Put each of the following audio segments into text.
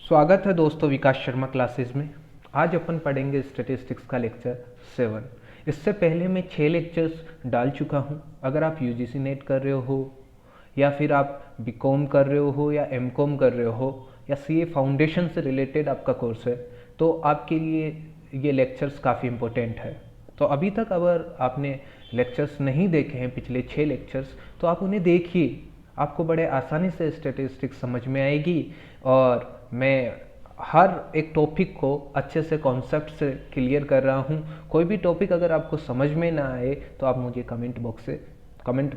स्वागत है दोस्तों विकास शर्मा क्लासेस में। आज अपन पढ़ेंगे स्टैटिस्टिक्स का लेक्चर 7। इससे पहले मैं 6 लेक्चर्स डाल चुका हूं। अगर आप यूजीसी नेट कर रहे हो या फिर आप बीकॉम कर रहे हो या एमकॉम कर रहे हो या सीए फाउंडेशन से रिलेटेड आपका कोर्स है तो आपके लिए ये लेक्चर्स काफ़ी इम्पोर्टेंट है। तो अभी तक अगर आपने लेक्चर्स नहीं देखे हैं पिछले 6 लेक्चर्स तो आप उन्हें देखिए, आपको बड़े आसानी से स्टैटिस्टिक्स समझ में आएगी। और मैं हर एक टॉपिक को अच्छे से कॉन्सेप्ट से क्लियर कर रहा हूँ। कोई भी टॉपिक अगर आपको समझ में ना आए तो आप मुझे कमेंट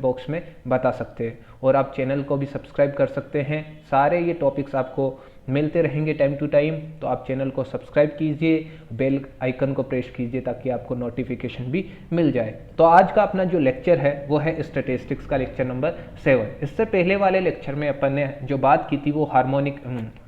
बॉक्स में बता सकते हैं। और आप चैनल को भी सब्सक्राइब कर सकते हैं। सारे ये टॉपिक्स आपको मिलते रहेंगे टाइम टू टाइम, तो आप चैनल को सब्सक्राइब कीजिए, बेल आइकन को प्रेस कीजिए ताकि आपको नोटिफिकेशन भी मिल जाए। तो आज का अपना जो लेक्चर है वो है स्टैटिस्टिक्स का लेक्चर नंबर 7। इससे पहले वाले लेक्चर में अपन ने जो बात की थी वो हार्मोनिक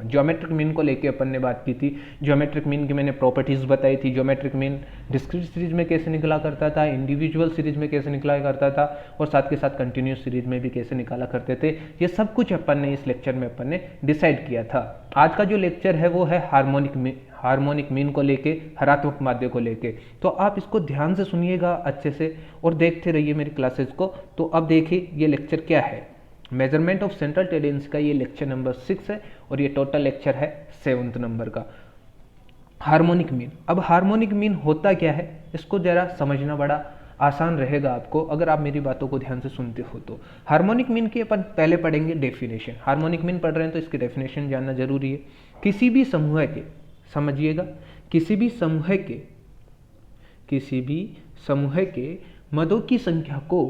ज्योमेट्रिक मीन को लेके अपन ने बात की थी। ज्योमेट्रिक मीन की मैंने प्रॉपर्टीज बताई थी। ज्योमेट्रिक मीन डिस्क्रीट सीरीज में कैसे निकला करता था, इंडिविजुअल सीरीज में कैसे निकला करता था और साथ के साथ कंटिन्यूस सीरीज में भी कैसे निकाला करते थे। ये सब कुछ अपन ने इस लेक्चर में अपन ने डिसाइड किया था। आज का जो लेक्चर है वो है हार्मोनिक मीन को लेके, हरात्मक माध्य को लेके। तो आप इसको ध्यान से सुनिएगा अच्छे से और देखते रहिए मेरी क्लासेस को। तो अब देखिए ये लेक्चर क्या है। मेजरमेंट ऑफ सेंट्रल टेंडेंसी का ये लेक्चर नंबर 6 है और ये टोटल लेक्चर है 7th नंबर का। Harmonic mean. अब हार्मोनिक मीन होता क्या है इसको जरा समझना बड़ा आसान रहेगा आपको अगर आप मेरी बातों को ध्यान से सुनते हो तो। हार्मोनिक मीन की अपन पहले पढ़ेंगे डेफिनेशन। हार्मोनिक मीन पढ़ रहे हैं तो इसकी डेफिनेशन जानना जरूरी है। किसी भी समूह के, समझिएगा, किसी भी समूह के मदों की संख्या को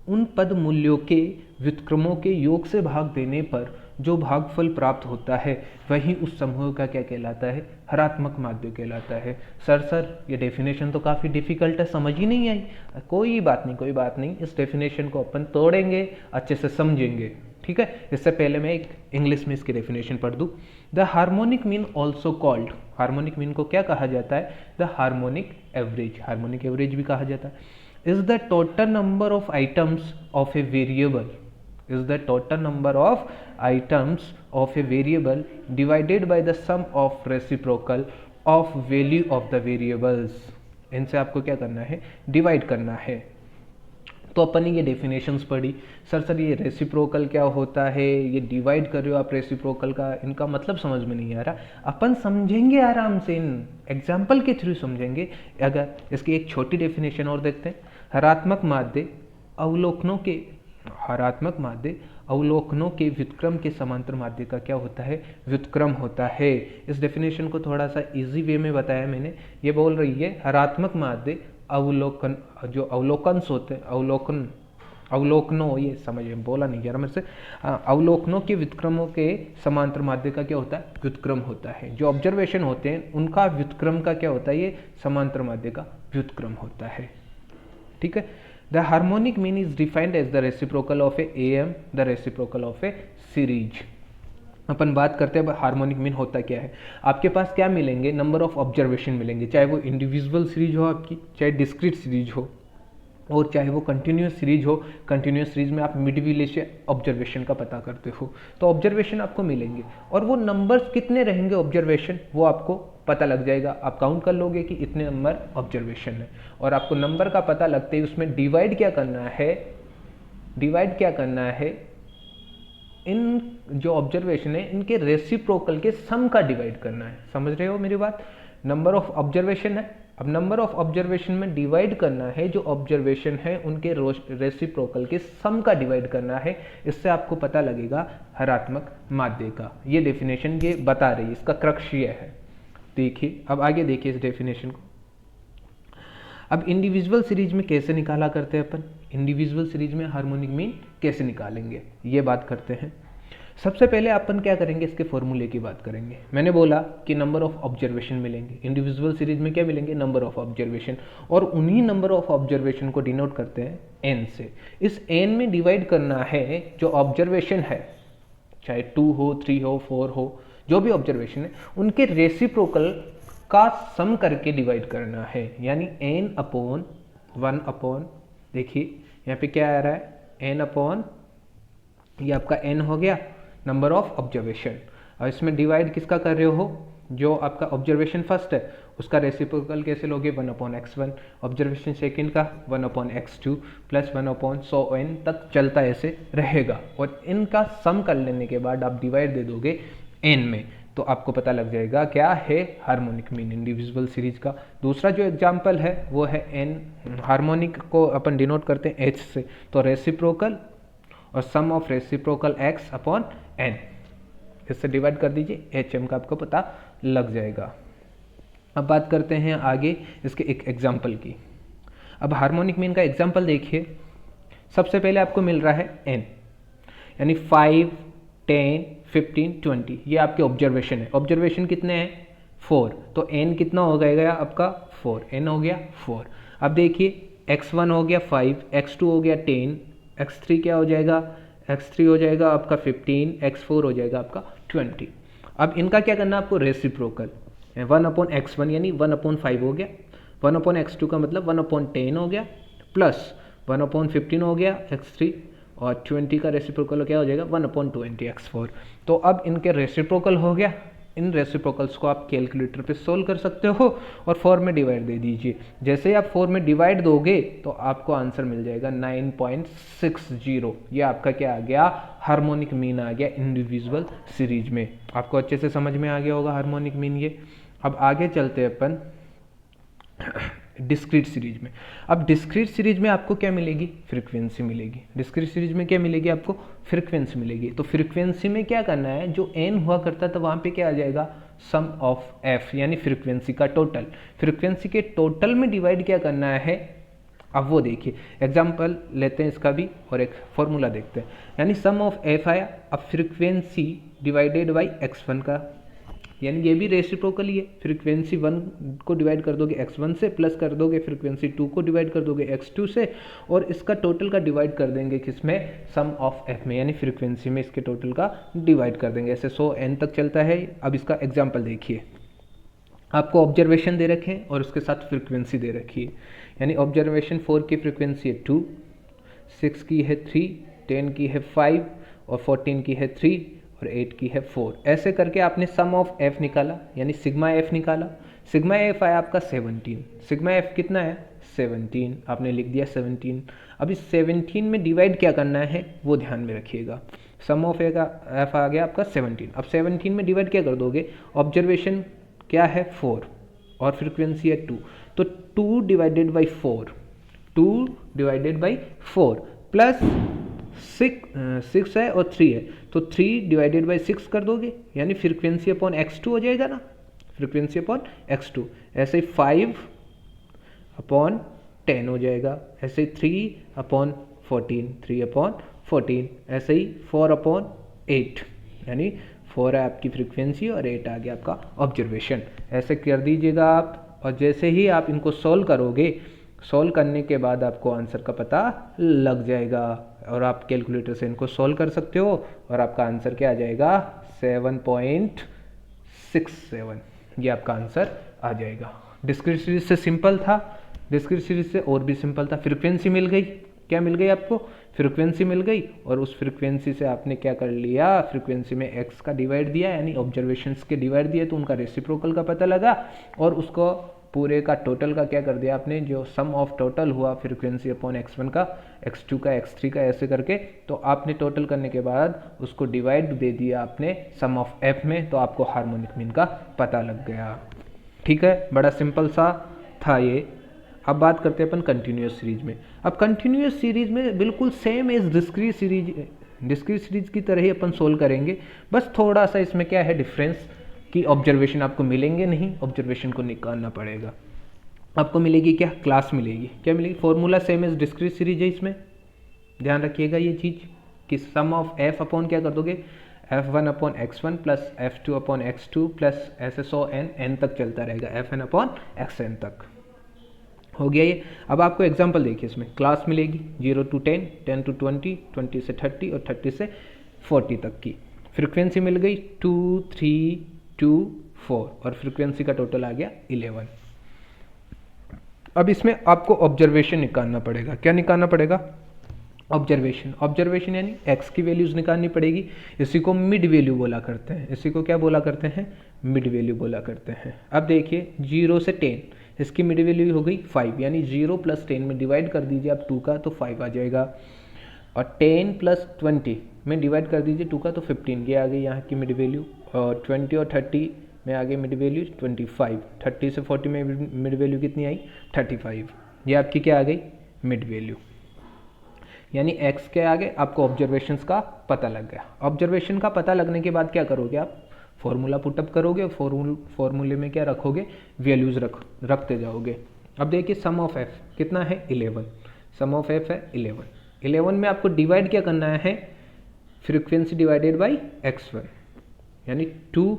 उन पद मूल्यों के व्युत्क्रमों के योग से भाग देने पर जो भागफल प्राप्त होता है वही उस समूह का क्या कहलाता है, हरात्मक माध्य कहलाता है। सर ये डेफिनेशन तो काफ़ी डिफिकल्ट है, समझ ही नहीं आई। कोई बात नहीं, इस डेफिनेशन को अपन तोड़ेंगे, अच्छे से समझेंगे, ठीक है। इससे पहले मैं एक इंग्लिश में इसकी डेफिनेशन पढ़ दूँ। The harmonic mean also called, harmonic mean को क्या कहा जाता है, द हार्मोनिक एवरेज भी कहा जाता है। Is the total number of items of a variable, is the total number of items of a variable divided by the sum of reciprocal of value of the variables। इनसे आपको क्या करना है, divide करना है। तो अपन ने ये डेफिनेशंस पढ़ी। सर ये रेसिप्रोकल क्या होता है, ये डिवाइड कर रहे हो आप रेसिप्रोकल का, इनका मतलब समझ में नहीं आ रहा। अपन समझेंगे आराम से, इन एग्जाम्पल के थ्रू समझेंगे। अगर इसकी एक छोटी डेफिनेशन और देखते हैं। हरात्मक माध्य अवलोकनों के व्युत्क्रम के समांतर माध्य का क्या होता है, व्युत्क्रम होता है। इस डेफिनेशन को थोड़ा सा इजी वे में बताया मैंने। ये बोल रही है हरात्मक माध्य अवलोकन, जो अवलोकन्स होते हैं, अवलोकनों, ये समझिए बोला नहीं यार मेरे से, अवलोकनों के व्युत्क्रमों के समांतर माध्य का क्या होता है, व्युत्क्रम होता है। जो ऑब्जर्वेशन होते हैं उनका व्युत्क्रम का क्या होता है, ये समांतर माध्य का व्युत्क्रम होता है, ठीक है। The harmonic mean is defined as the reciprocal of a AM, the reciprocal of a series। अपन बात करते हैं हार्मोनिक मीन होता क्या है। आपके पास क्या मिलेंगे, नंबर ऑफ ऑब्जर्वेशन मिलेंगे, चाहे वो इंडिविजुअल सीरीज हो आपकी, चाहे डिस्क्रीट सीरीज हो और चाहे वो कंटिन्यूस सीरीज हो। कंटिन्यूस सीरीज में आप मिड से ऑब्जर्वेशन का पता करते हो तो ऑब्जर्वेशन आपको मिलेंगे और वो नंबर्स कितने रहेंगे ऑब्जर्वेशन वो आपको पता लग जाएगा। आप काउंट कर लोगे कि इतने नंबर ऑब्जर्वेशन है और आपको नंबर का पता लगते ही उसमें डिवाइड क्या करना है, इन जो ऑब्जर्वेशन है इनके रेसिप्रोकल के सम का डिवाइड करना है। समझ रहे हो मेरी बात। नंबर ऑफ ऑब्जर्वेशन है, अब नंबर ऑफ ऑब्जर्वेशन में डिवाइड करना है, जो ऑब्जर्वेशन है उनके रेसिप्रोकल के सम का डिवाइड करना है। इससे आपको पता लगेगा हरात्मक माध्य का। ये डेफिनेशन ये बता रही है, इसका क्रक्स ये है। देखिए अब आगे देखिए इस डेफिनेशन को। अब इंडिविजुअल सीरीज में कैसे निकाला करते हैं अपन, इंडिविजुअल सीरीज में हार्मोनिक मीन कैसे निकालेंगे ये बात करते हैं। सबसे पहले अपन क्या करेंगे, इसके फॉर्मूले की बात करेंगे। मैंने बोला कि नंबर ऑफ ऑब्जर्वेशन मिलेंगे इंडिविजुअल सीरीज में, क्या मिलेंगे, नंबर ऑफ ऑब्जर्वेशन, और उन्हीं नंबर ऑफ ऑब्जर्वेशन को डिनोट करते हैं एन से। इस एन में डिवाइड करना है जो ऑब्जर्वेशन है, चाहे 2 हो, 3 हो, 4 हो, जो भी ऑब्जर्वेशन है उनके रेसिप्रोकल का सम करके डिवाइड करना है। यानी एन अपॉन 1 अपॉन, देखिए यहाँ पे क्या आ रहा है, एन अपॉन, ये आपका एन हो गया नंबर ऑफ ऑब्जर्वेशन। और इसमें डिवाइड किसका कर रहे हो, जो आपका ऑब्जर्वेशन फर्स्ट है उसका रेसिप्रोकल कैसे लोगे, 1/x1, ऑब्जर्वेशन सेकंड का 1/x2 प्लस 1/100n तक चलता ऐसे रहेगा। और इनका सम कर लेने के बाद आप डिवाइड दे दोगे n में, तो आपको पता लग जाएगा क्या है हार्मोनिक मीन इंडिविजुअल सीरीज का। दूसरा जो एग्जाम्पल है वो है n, हार्मोनिक को अपन डिनोट करते हैं h से, तो रेसिप्रोकल और sum of reciprocal x upon n, इससे डिवाइड कर दीजिए, HM का आपको पता लग जाएगा। अब बात करते हैं आगे इसके एक एग्जाम्पल की। अब हार्मोनिक मीन का एग्जाम्पल देखिए, सबसे पहले आपको मिल रहा है n, यानी 5, 10, 15, 20, ये आपके ऑब्जर्वेशन है। ऑब्जर्वेशन कितने हैं, 4, तो n कितना हो जाएगा आपका 4, n हो गया 4। अब देखिए x1 हो गया 5, x2 हो गया 10, x3 क्या हो जाएगा, x3 हो जाएगा आपका 15, x4 हो जाएगा आपका 20। अब इनका क्या करना है आपको, रेसिप्रोकल 1/x1 यानी 1/5 हो गया, 1/x2 का मतलब 1/10 हो गया, प्लस 1/15 हो गया x3, और 20 का रेसिप्रोकल क्या हो जाएगा 1/20 x4। तो अब इनके रेसिप्रोकल हो गया, इन रेसिप्रोकल्स को आप कैलकुलेटर पे सोल्व कर सकते हो और 4 में डिवाइड दे दीजिए। जैसे ही आप 4 में डिवाइड दोगे तो आपको आंसर मिल जाएगा 9.60। ये आपका क्या आ गया, हार्मोनिक मीन आ गया इंडिविजुअल सीरीज में। आपको अच्छे से समझ में आ गया होगा हार्मोनिक मीन ये। अब आगे चलते हैं अपन डिस्क्रीट सीरीज में। अब डिस्क्रीट सीरीज में आपको क्या मिलेगी, फ्रीक्वेंसी मिलेगी। डिस्क्रीट सीरीज में क्या मिलेगी आपको, फ्रीक्वेंसी मिलेगी। तो फ्रीक्वेंसी में क्या करना है, जो n हुआ करता था वहां पे क्या आ जाएगा, सम ऑफ f, यानी फ्रीक्वेंसी का टोटल। फ्रीक्वेंसी के टोटल में डिवाइड क्या करना है, अब वो देखिए एग्जाम्पल लेते हैं इसका भी और एक फॉर्मूला देखते हैं। यानी सम ऑफ f आया, अब फ्रीक्वेंसी डिवाइडेड बाई x1 का, यानी ये भी रेसिप्रोकल ही है। फ्रीक्वेंसी 1 को डिवाइड कर दोगे x1 से, प्लस कर दोगे फ्रीक्वेंसी 2 को डिवाइड कर दोगे x2 से, और इसका टोटल का डिवाइड कर देंगे किसमें, सम ऑफ f में, यानी फ्रीक्वेंसी में इसके टोटल का डिवाइड कर देंगे। ऐसे 100n तक चलता है। अब इसका एग्जाम्पल देखिए, आपको ऑब्जर्वेशन दे रखे हैं और उसके साथ फ्रीक्वेंसी दे रखी है। यानी ऑब्जर्वेशन 4 की फ्रीक्वेंसी है 2, 6 की है 3, 10 की है 5 और 14 की है 3 और 8 की है 4। ऐसे करके आपने सम ऑफ f निकाला, यानी सिग्मा f निकाला। सिग्मा f आया आपका 17। सिग्मा f कितना है, 17, आपने लिख दिया 17। अब इस 17 में डिवाइड क्या करना है वो ध्यान में रखिएगा। सम ऑफ f आ गया आपका 17। अब 17 में डिवाइड क्या कर दोगे, ऑब्जर्वेशन क्या है 4 और फ्रीक्वेंसी है 2, तो 2 divided by 4, 2 divided by 4 plus 6 है और 3 है, तो 3 डिवाइडेड बाई 6 कर दोगे, यानी फ्रीक्वेंसी अपॉन x2 हो जाएगा ना, फ्रीक्वेंसी अपॉन x2। ऐसे ही 5 अपॉन 10 हो जाएगा, ऐसे ही 3 अपॉन 14, 3 अपॉन 14, ऐसे ही 4 अपॉन 8, यानी 4 है आपकी फ्रीक्वेंसी और 8 आ गया आपका ऑब्जर्वेशन। ऐसे कर दीजिएगा आप, और जैसे ही आप इनको सॉल्व करोगे, सॉल्व करने के बाद आपको आंसर का पता लग जाएगा और आप कैलकुलेटर से इनको सॉल्व कर सकते हो और आपका आंसर क्या आ जाएगा, 7.67। ये आपका आंसर आ जाएगा। डिस्क्रीट सीरीज से सिंपल था, डिस्क्रीट सीरीज से और भी सिंपल था। फ्रीक्वेंसी मिल गई, क्या मिल गई आपको, फ्रीक्वेंसी मिल गई, और उस फ्रीक्वेंसी से आपने क्या कर लिया, फ्रीक्वेंसी में x का डिवाइड दिया, यानी ऑब्जर्वेशंस के डिवाइड दिए, तो उनका रेसिप्रोकल का पता लगा, और उसको पूरे का टोटल का क्या कर दिया आपने, जो सम ऑफ टोटल हुआ फ्रीक्वेंसी अपॉन x1 का, x2 का, x3 का, ऐसे करके, तो आपने टोटल करने के बाद उसको डिवाइड दे दिया आपने सम ऑफ f में, तो आपको हार्मोनिक मीन का पता लग गया। ठीक है, बड़ा सिंपल सा था ये। अब बात करते हैं अपन कंटिन्यूस सीरीज में। अब कंटिन्यूस सीरीज में बिल्कुल सेम एज डिस्क्रीट सीरीज की तरह ही अपन सोल्व करेंगे, बस थोड़ा सा इसमें क्या है डिफरेंस कि ऑब्जर्वेशन आपको मिलेंगे नहीं, ऑब्जर्वेशन को निकालना पड़ेगा। आपको मिलेगी क्या, क्लास मिलेगी, क्या मिलेगी, formula same as discrete series है। इसमें ध्यान रखिएगा ये चीज़ कि सम ऑफ f अपॉन क्या कर दोगे, f1 upon x1 plus f2 upon x2 plus ऐसे 100n तक चलता रहेगा, fn अपॉन xn तक हो गया ये। अब आपको एग्जांपल देखिए, इसमें क्लास मिलेगी 0 to 10, 10 to 20, 20 से 30 और 30 से 40 तक की। फ्रीक्वेंसी मिल गई 2, 3, 2, 4 और फ्रीक्वेंसी का टोटल आ गया 11। अब इसमें आपको ऑब्जर्वेशन निकालना पड़ेगा। क्या निकालना पड़ेगा, ऑब्जर्वेशन, ऑब्जर्वेशन यानी x की वैल्यूज़ निकालनी पड़ेगी। इसी को मिड वैल्यू बोला करते हैं, इसी को क्या बोला करते हैं, मिड वैल्यू बोला करते हैं। अब देखिए 0 से 10, इसकी मिड वैल्यू हो गई 5, यानी 0 + 10 में डिवाइड कर दीजिए आप 2 का तो 5 आ जाएगा, और 10 + 20 में डिवाइड कर दीजिए 2 का तो 15, ये आ गई यहाँ की मिड वैल्यू। और 20 और 30 में आ गई मिड वैल्यू 25, 30 से 40 में मिड वैल्यू कितनी आई, 35, ये आपकी क्या आ गई, मिड वैल्यू। यानी x के आगे आपको ऑब्जर्वेशंस का पता लग गया। ऑब्जर्वेशन का पता लगने के बाद क्या करोगे आप, फॉर्मूला पुटअप करोगे, फॉर्मूले में क्या रखोगे, वैल्यूज रखते जाओगे। अब देखिए सम ऑफ f कितना है, 11, सम ऑफ f है 11। 11 में आपको डिवाइड क्या करना है, फ्रीक्वेंसी डिवाइडेड बाई x1, यानी 2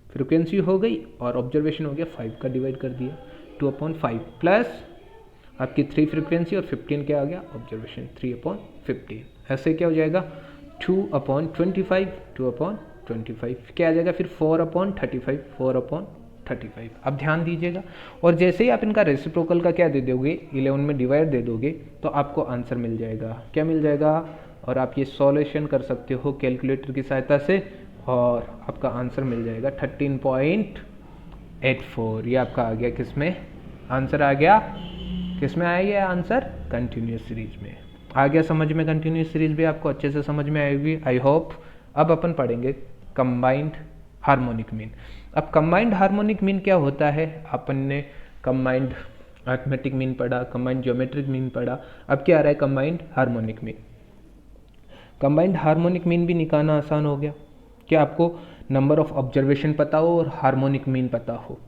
फ्रीक्वेंसी हो गई और ऑब्जर्वेशन हो गया 5 का डिवाइड कर दिया, 2/5 प्लस आपकी 3 फ्रीक्वेंसी और 15 क्या आ गया, ऑब्जर्वेशन 3/15। ऐसे क्या हो जाएगा 2/25, 2/25 क्या आ जाएगा फिर 4/35, 4/35। अब ध्यान दीजिएगा, और जैसे ही आप इनका रेसिप्रोकल का क्या दे दोगे, 11 में डिवाइड दे दोगे तो आपको आंसर मिल जाएगा, क्या मिल जाएगा, और आप ये सॉल्यूशन कर सकते हो कैलकुलेटर की सहायता से, और आपका आंसर मिल जाएगा 13.84। ये आपका आ गया किस में, आंसर आ गया किस में आएगा आंसर, कंटिन्यूस सीरीज में आ गया समझ में। कंटिन्यूस सीरीज भी आपको अच्छे से समझ में आएगी आई होप। अब अपन पढ़ेंगे कंबाइंड हार्मोनिक मीन। अब कंबाइंड हार्मोनिक मीन क्या होता है, अपन ने कंबाइंड अरिथमेटिक मीन पढ़ा, कंबाइंड ज्योमेट्रिक मीन पढ़ा, अब क्या आ रहा है combined harmonic mean. Combined harmonic mean भी निकालना आसान हो गया, क्या आपको नंबर ऑफ ऑब्जर्वेशन पता हो और हार्मोनिक मीन पता हो,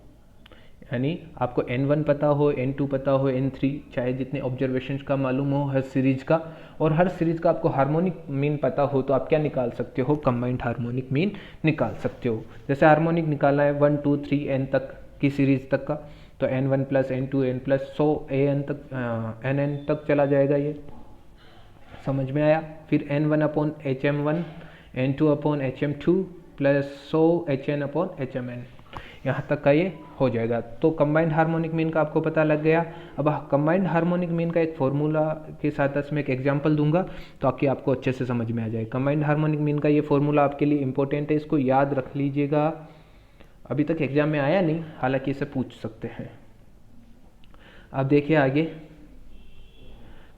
यानी आपको n1 पता हो, n2 पता हो, n3, चाहे जितने ऑब्जर्वेशंस का मालूम हो हर सीरीज का, और हर सीरीज का आपको हार्मोनिक मीन पता हो, तो आप क्या निकाल सकते हो, कंबाइंड हार्मोनिक मीन निकाल सकते हो। जैसे हार्मोनिक निकालना है 1 2 3 n तक की सीरीज तक का, तो n1 + n2 n + 100 an तक nn तक चला जाएगा, ये समझ में आया। फिर n1/hm1, n2/hm2 + 100 hn/hmn, यहाँ तक का ये हो जाएगा। तो कंबाइंड हार्मोनिक मीन का आपको पता लग गया। अब कंबाइंड हार्मोनिक मीन का एक फॉर्मूला के साथ मैं एक एग्जांपल दूंगा ताकि आपको अच्छे से समझ में आ जाए। कंबाइंड हार्मोनिक मीन का ये फॉर्मूला आपके लिए इंपॉर्टेंट है, इसको याद रख लीजिएगा, अभी तक एग्जाम में आया नहीं, हालांकि इसे पूछ सकते हैं। अब देखिए आगे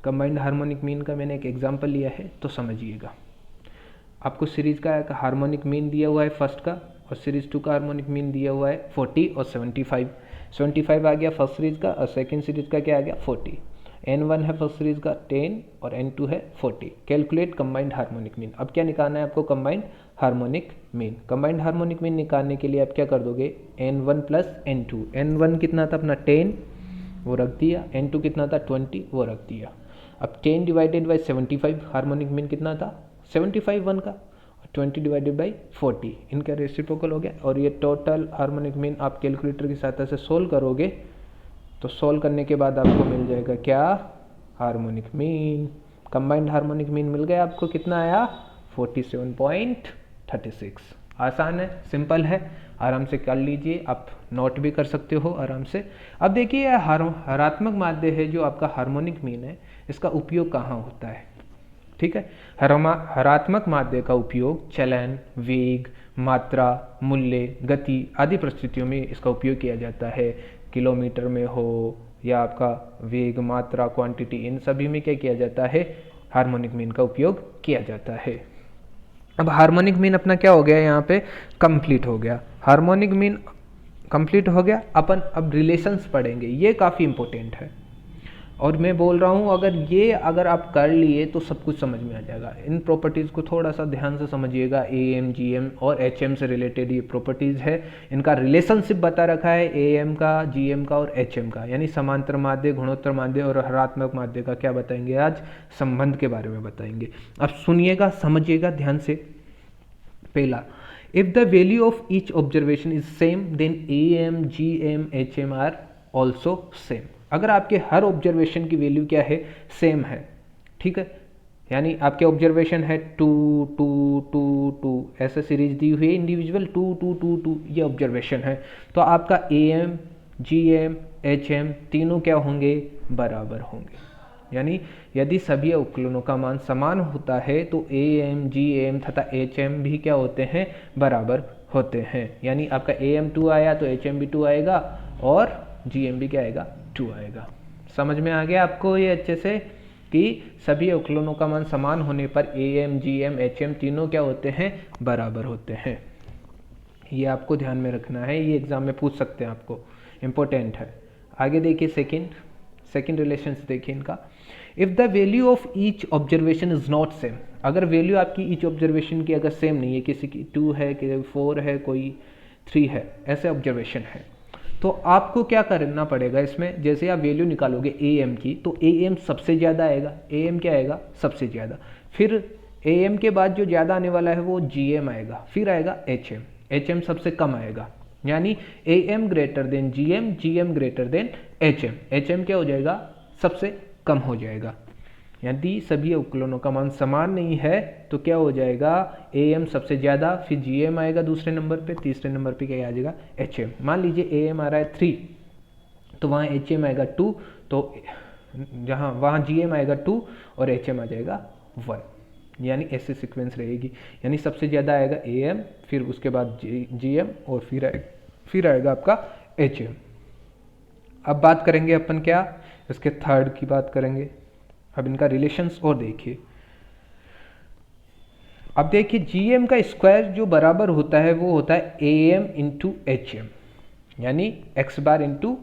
कंबाइंड हार्मोनिक मीन का मैंने एक एग्जाम्पल लिया है तो समझिएगा। आपको सीरीज का एक हार्मोनिक मीन दिया हुआ है फर्स्ट का, और सीरीज 2 का हार्मोनिक मीन दिया हुआ है 40 और 75। 75 आ गया फर्स्ट सीरीज का, और सेकंड सीरीज का क्या आ गया 40। n1 है फर्स्ट सीरीज का 10 और n2 है 40। Calculate combined harmonic mean. अब क्या निकालना है आपको, combined harmonic mean. Combined harmonic mean निकालने के लिए आप क्या कर दोगे, n1 + n2। n1 कितना था अपना 10, वो रख दिया, n2 कितना था 20, वो रख दिया। अब 10 / 75 हार्मोनिक मीन कितना था 75 1 का, 20 / 40 इनका रेसिप्रोकल हो गया, और ये टोटल हार्मोनिक मीन आप कैलकुलेटर की सहायता से सोल्व करोगे, तो सोल्व करने के बाद आपको मिल जाएगा क्या, harmonic mean. Combined harmonic mean मिल गया आपको, कितना आया 47.36। आसान है, सिंपल है, आराम से कर लीजिए, आप नोट भी कर सकते हो आराम से। अब देखिए हरात्मक माध्य है जो आपका हार्मोनिक मीन है, इसका उपयोग कहाँ होता है, ठीक है। हरात्मक माध्य का उपयोग चलन, वेग, मात्रा, मूल्य, गति आदि परिस्थितियों में इसका उपयोग किया जाता है। किलोमीटर में हो या आपका वेग, मात्रा, क्वांटिटी, इन सभी में क्या किया जाता है, हार्मोनिक मीन का उपयोग किया जाता है। अब हार्मोनिक मीन अपना क्या हो गया, यहाँ पे कंप्लीट हो गया, हार्मोनिक मीन कंप्लीट हो गया। अपन अब रिलेशंस पढ़ेंगे, ये काफ़ी इंपॉर्टेंट है, और मैं बोल रहा हूँ अगर आप कर लिए तो सब कुछ समझ में आ जाएगा। इन प्रॉपर्टीज़ को थोड़ा सा ध्यान से समझिएगा, AM, GM और HM से रिलेटेड ये प्रॉपर्टीज़ है, इनका रिलेशनशिप बता रखा है AM का, GM का और HM का, यानी समांतर माध्य, गुणोत्तर माध्य और हरात्मक माध्य का क्या बताएंगे, आज संबंध के बारे में बताएंगे। अब सुनिएगा, समझिएगा ध्यान से। पहला, if the value of each observation is same then AM, GM, HM are also same. अगर आपके हर ऑब्जर्वेशन की वैल्यू क्या है, सेम है, ठीक है, यानी आपके ऑब्जर्वेशन है 2 2 2 2 ऐसा सीरीज दी हुई है, इंडिविजुअल 2 2 2 2 ये ऑब्जर्वेशन है, तो आपका AM, GM, HM तीनों क्या होंगे, बराबर होंगे, यानी यदि सभी अवकलनों का मान समान होता है तो ए एम जी एम तथा एच एम भी क्या होते हैं, बराबर होते हैं। यानी आपका ए एम 2 आया तो एच एम भी 2 आएगा और जी एम भी क्या आएगा, 2 आएगा। समझ में आ गया आपको ये अच्छे से कि सभी अवकलनों का मान समान होने पर A M G M H M तीनों क्या होते हैं, बराबर होते हैं। ये आपको ध्यान में रखना है, ये एग्जाम में पूछ सकते हैं आपको, इम्पोर्टेंट है। आगे देखिए सेकंड रिलेशन देखिए इनका। If the value of each observation is not same, अगर वैल्यू आपकी ईच ऑब्जर्वेशन की अगर सेम नहीं है, किसी की 2 है, किसी 4 है, कोई 3 है, ऐसे ऑब्जर्वेशन है, तो आपको क्या करना पड़ेगा इसमें, जैसे आप वैल्यू निकालोगे ए एम की तो ए एम सबसे ज़्यादा आएगा, ए एम क्या आएगा, सबसे ज़्यादा। फिर ए एम के बाद जो ज़्यादा आने वाला है वो जी एम आएगा, फिर आएगा एच एम सबसे कम आएगा। यानी A M greater than G M greater than H M क्या हो जाएगा, सबसे कम हो जाएगा। यदि सभी अवकलनों का मान समान नहीं है तो क्या हो जाएगा, ए एम सबसे ज़्यादा, फिर जी एम आएगा दूसरे नंबर पे, तीसरे नंबर पे क्या आ जाएगा, एच एम। मान लीजिए ए एम आ रहा है 3 तो वहाँ एच एम आएगा 2, तो जहाँ वहाँ जी एम आएगा 2 और एच एम आ जाएगा 1। यानी ऐसे सीक्वेंस रहेगी, यानी सबसे ज़्यादा आएगा ए एम, फिर उसके बाद जी एम और फिर आएगा आपका एच एम। अब बात करेंगे अपन क्या, इसके थर्ड की बात करेंगे। अब इनका रिलेशंस और देखिए। अब देखिए जीएम का स्क्वायर जो बराबर होता है वो होता है A M into H M, यानी X bar into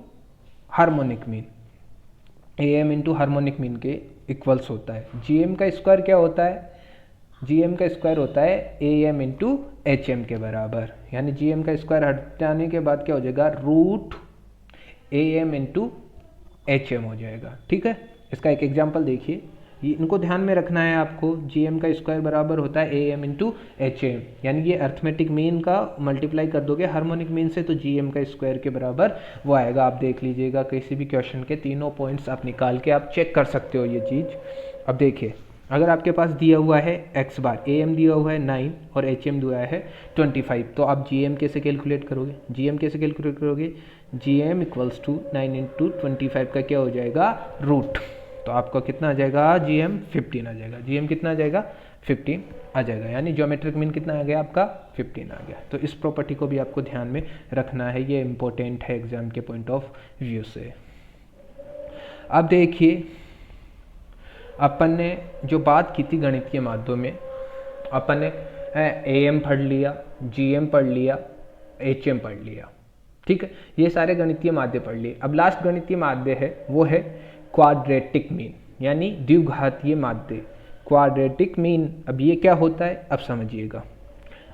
harmonic mean, A M into harmonic mean के इक्वल्स होता है। जीएम का स्क्वायर क्या होता है, जीएम का स्क्वायर होता है A M into H M के बराबर। यानी जीएम का स्क्वायर हटाने के बाद क्या हो जाएगा, root A M into H M हो जाएगा। ठीक है, इसका एक एग्जाम्पल देखिए, ये इनको ध्यान में रखना है आपको। जी एम का स्क्वायर बराबर होता है A M into H M, यानी ये अर्थमेटिक मीन का मल्टीप्लाई कर दोगे हार्मोनिक मीन से तो जी एम का स्क्वायर के बराबर वो आएगा। आप देख लीजिएगा किसी भी क्वेश्चन के तीनों पॉइंट्स आप निकाल के आप चेक कर सकते हो ये चीज़। अब देखिए अगर आपके पास दिया हुआ है एक्स बार, ए एम दिया हुआ है 9 और एच एम दिया है 25, तो आप जी एम कैसे कैलकुलेट करोगे, जी एम कैसे कैलकुलेट करोगे, G M equals to 9 into 25 का क्या हो जाएगा, रूट, तो आपका कितना आ जाएगा, जी एम 15 आ जाएगा। जी एम कितना आ जाएगा, 15 आ जाएगा, यानी ज्योमेट्रिक मीन कितना आ गया आपका, 15 आ गया। तो इस प्रॉपर्टी को भी आपको ध्यान में रखना है, ये इंपॉर्टेंट है एग्जाम के पॉइंट ऑफ व्यू से। अब देखिए अपन ने जो बात की थी गणितीय माध्यों में, अपन ने ए एम पढ़ लिया, जी एम पढ़ लिया, एच एम पढ़ लिया, ठीक है, ये सारे गणितीय माध्य पढ़ लिए। अब लास्ट गणितीय माध्य है वो है क्वाड्रेटिक मीन, यानी द्विघातीय माध्य, क्वाड्रेटिक मीन। अब ये क्या होता है अब समझिएगा।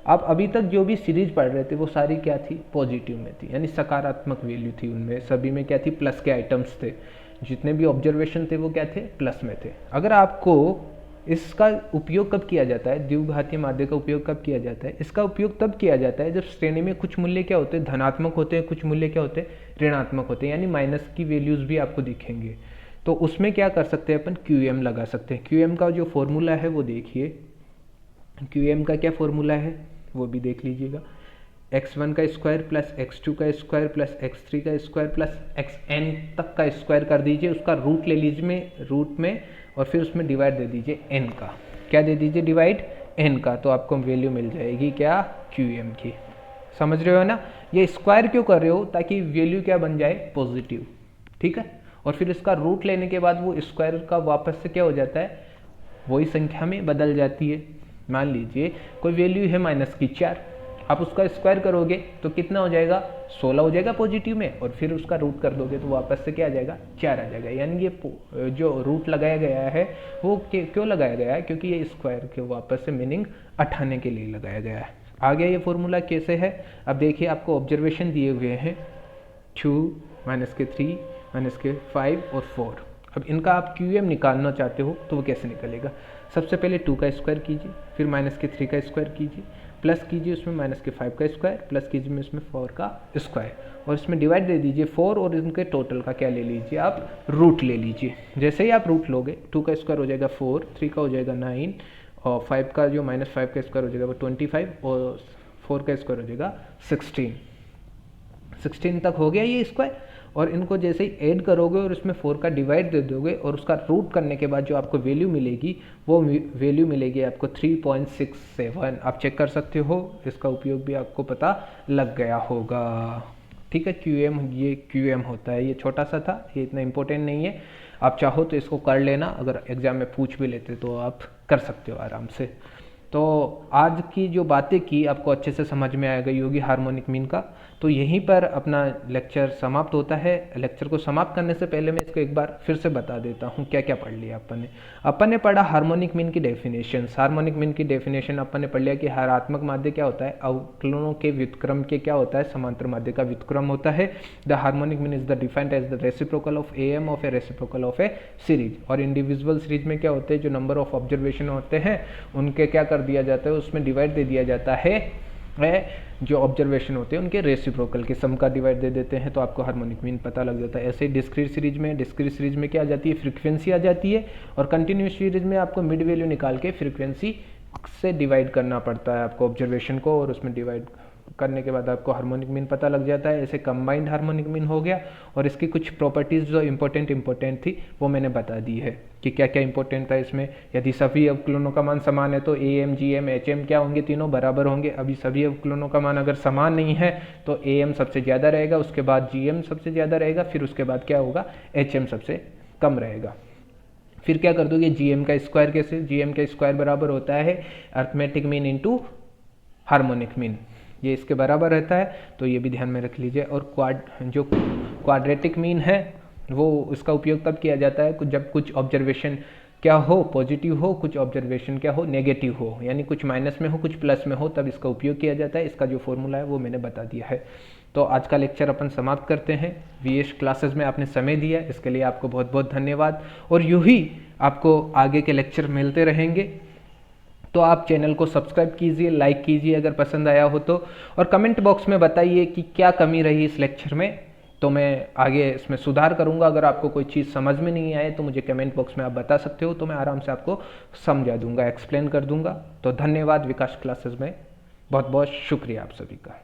आप अभी तक जो भी सीरीज पढ़ रहे थे वो सारी क्या थी, पॉजिटिव में थी, यानी सकारात्मक वैल्यू थी, उनमें सभी में क्या थी, प्लस के आइटम्स थे, जितने भी ऑब्जर्वेशन थे वो क्या थे, प्लस में थे। अगर आपको इसका उपयोग कब किया जाता है, द्विघातीय माध्य का उपयोग कब किया जाता है, इसका उपयोग तब किया जाता है जब श्रेणी में कुछ मूल्य क्या होते हैं, धनात्मक होते हैं, कुछ मूल्य क्या होते हैं, ऋणात्मक होते हैं, यानी माइनस की वैल्यूज भी आपको दिखेंगे। तो उसमें क्या कर सकते हैं अपन, क्यू एम लगा सकते हैं। क्यू एम का जो फॉर्मूला है वो देखिए, क्यू एम का क्या फॉर्मूला है वो भी देख लीजिएगा, x1 का स्क्वायर प्लस x2 का स्क्वायर प्लस x3 का स्क्वायर प्लस xn तक का स्क्वायर कर दीजिए, उसका रूट ले लीजिए रूट में, और फिर उसमें डिवाइड दे दीजिए n का, क्या दे दीजिए, डिवाइड n का, तो आपको वैल्यू मिल जाएगी क्या, QM की। समझ रहे हो ना, ये स्क्वायर क्यों कर रहे हो, ताकि वैल्यू क्या बन जाए, पॉजिटिव, ठीक है। और फिर इसका रूट लेने के बाद वो स्क्वायर का वापस से क्या हो जाता है, वही संख्या में बदल जाती है। मान लीजिए कोई वैल्यू है -4, आप उसका स्क्वायर करोगे तो कितना हो जाएगा, 16 हो जाएगा पॉजिटिव में, और फिर उसका रूट कर दोगे तो वापस से क्या आ जाएगा, 4 आ जाएगा। यानी ये जो रूट लगाया गया है वो क्यों लगाया गया है, क्योंकि ये स्क्वायर के वापस से मीनिंग अठाने के लिए लगाया गया है। आगे ये फॉर्मूला कैसे है, अब देखिए आपको ऑब्जर्वेशन दिए हुए हैं 2 -3 -5 और 4। अब इनका आप QM निकालना चाहते हो तो वो कैसे निकलेगा, सबसे पहले 2 का स्क्वायर कीजिए, फिर -3 का स्क्वायर कीजिए, प्लस कीजिए उसमें -5 का स्क्वायर, प्लस कीजिए में इसमें 4 का स्क्वायर, और इसमें डिवाइड दे दीजिए 4, और इनके टोटल का क्या ले लीजिए, आप रूट ले लीजिए। जैसे ही आप रूट लोगे 2 का स्क्वायर हो जाएगा 4, 3 का हो जाएगा 9, और 5 का जो -5 का स्क्वायर हो जाएगा वो 25, और 4 का स्क्वायर हो जाएगा 16 तक हो गया ये स्क्वायर। और इनको जैसे ही ऐड करोगे और इसमें 4 का डिवाइड दे दोगे और उसका रूट करने के बाद जो आपको वैल्यू मिलेगी वो वैल्यू मिलेगी आपको 3.67। आप चेक कर सकते हो, इसका उपयोग भी आपको पता लग गया होगा। ठीक है, QM, ये QM होता है, ये छोटा सा था, ये इतना इम्पोर्टेंट नहीं है। आप चाहो तो इसको कर लेना, अगर एग्जाम में पूछ भी लेते तो आप कर सकते हो आराम से। तो आज की जो बातें की आपको अच्छे से समझ में आ गई होगी हार्मोनिक मीन का। तो यहीं पर अपना लेक्चर समाप्त होता है। लेक्चर को समाप्त करने से पहले मैं इसको एक बार फिर से बता देता हूँ क्या क्या पढ़ लिया अपन ने पढ़ा हार्मोनिक मीन की डेफिनेशन। हार्मोनिक मीन की डेफिनेशन अपन ने पढ़ लिया कि हरात्मक माध्य क्या होता है, अवकलनों के व्युत्क्रम के क्या होता है, समांतर माध्य का व्युत्क्रम होता है। The harmonic mean is the defined as the reciprocal of AM of a reciprocal of a series. और इंडिविजुअल सीरीज में क्या होते हैं, जो नंबर ऑफ ऑब्जर्वेशन होते हैं उनके क्या कर दिया जाता है, उसमें डिवाइड दे दिया जाता है जो ऑब्जर्वेशन होते हैं उनके रेसिप्रोकल के सम का डिवाइड दे देते हैं, तो आपको हार्मोनिक मीन पता लग जाता है। ऐसे ही डिस्क्रीट सीरीज में क्या आ जाती है, फ्रीक्वेंसी आ जाती है। और कंटिन्यूस सीरीज में आपको मिड वैल्यू निकाल के फ्रीक्वेंसी से डिवाइड करना पड़ता है आपको ऑब्जर्वेशन को, और उसमें डिवाइड करने के बाद आपको हार्मोनिक मीन पता लग जाता है। ऐसे कंबाइंड हार्मोनिक मीन हो गया। और इसकी कुछ प्रॉपर्टीज जो इंपॉर्टेंट थी वो मैंने बता दी है कि क्या क्या इंपॉर्टेंट था इसमें। यदि सभी अवकलनों का मान समान है तो AM, GM, HM क्या होंगे, तीनों बराबर होंगे। अभी सभी अवकलनों का मान अगर समान नहीं है तो AM सबसे ज़्यादा रहेगा, उसके बाद GM सबसे ज़्यादा रहेगा, फिर उसके बाद क्या होगा, HM सबसे कम रहेगा। फिर क्या कर दोगे, GM का स्क्वायर कैसे, GM का स्क्वायर बराबर होता है arithmetic mean into harmonic mean, ये इसके बराबर रहता है, तो ये भी ध्यान में रख लीजिए। और जो क्वाड्रेटिक मीन है वो इसका उपयोग तब किया जाता है जब कुछ ऑब्जर्वेशन क्या हो, पॉजिटिव हो, कुछ ऑब्जर्वेशन क्या हो, नेगेटिव हो, यानी कुछ माइनस में हो कुछ प्लस में हो, तब इसका उपयोग किया जाता है। इसका जो फॉर्मूला है वो मैंने बता दिया है। तो आज का लेक्चर अपन समाप्त करते हैं। VS क्लासेस में आपने समय दिया, इसके लिए आपको बहुत बहुत धन्यवाद। और यूँ ही आपको आगे के लेक्चर मिलते रहेंगे, तो आप चैनल को सब्सक्राइब कीजिए, लाइक कीजिए अगर पसंद आया हो तो, और कमेंट बॉक्स में बताइए कि क्या कमी रही इस लेक्चर में, तो मैं आगे इसमें सुधार करूंगा। अगर आपको कोई चीज़ समझ में नहीं आए तो मुझे कमेंट बॉक्स में आप बता सकते हो, तो मैं आराम से आपको समझा दूंगा, एक्सप्लेन कर दूंगा। तो धन्यवाद विकास क्लासेस में, बहुत बहुत शुक्रिया आप सभी का।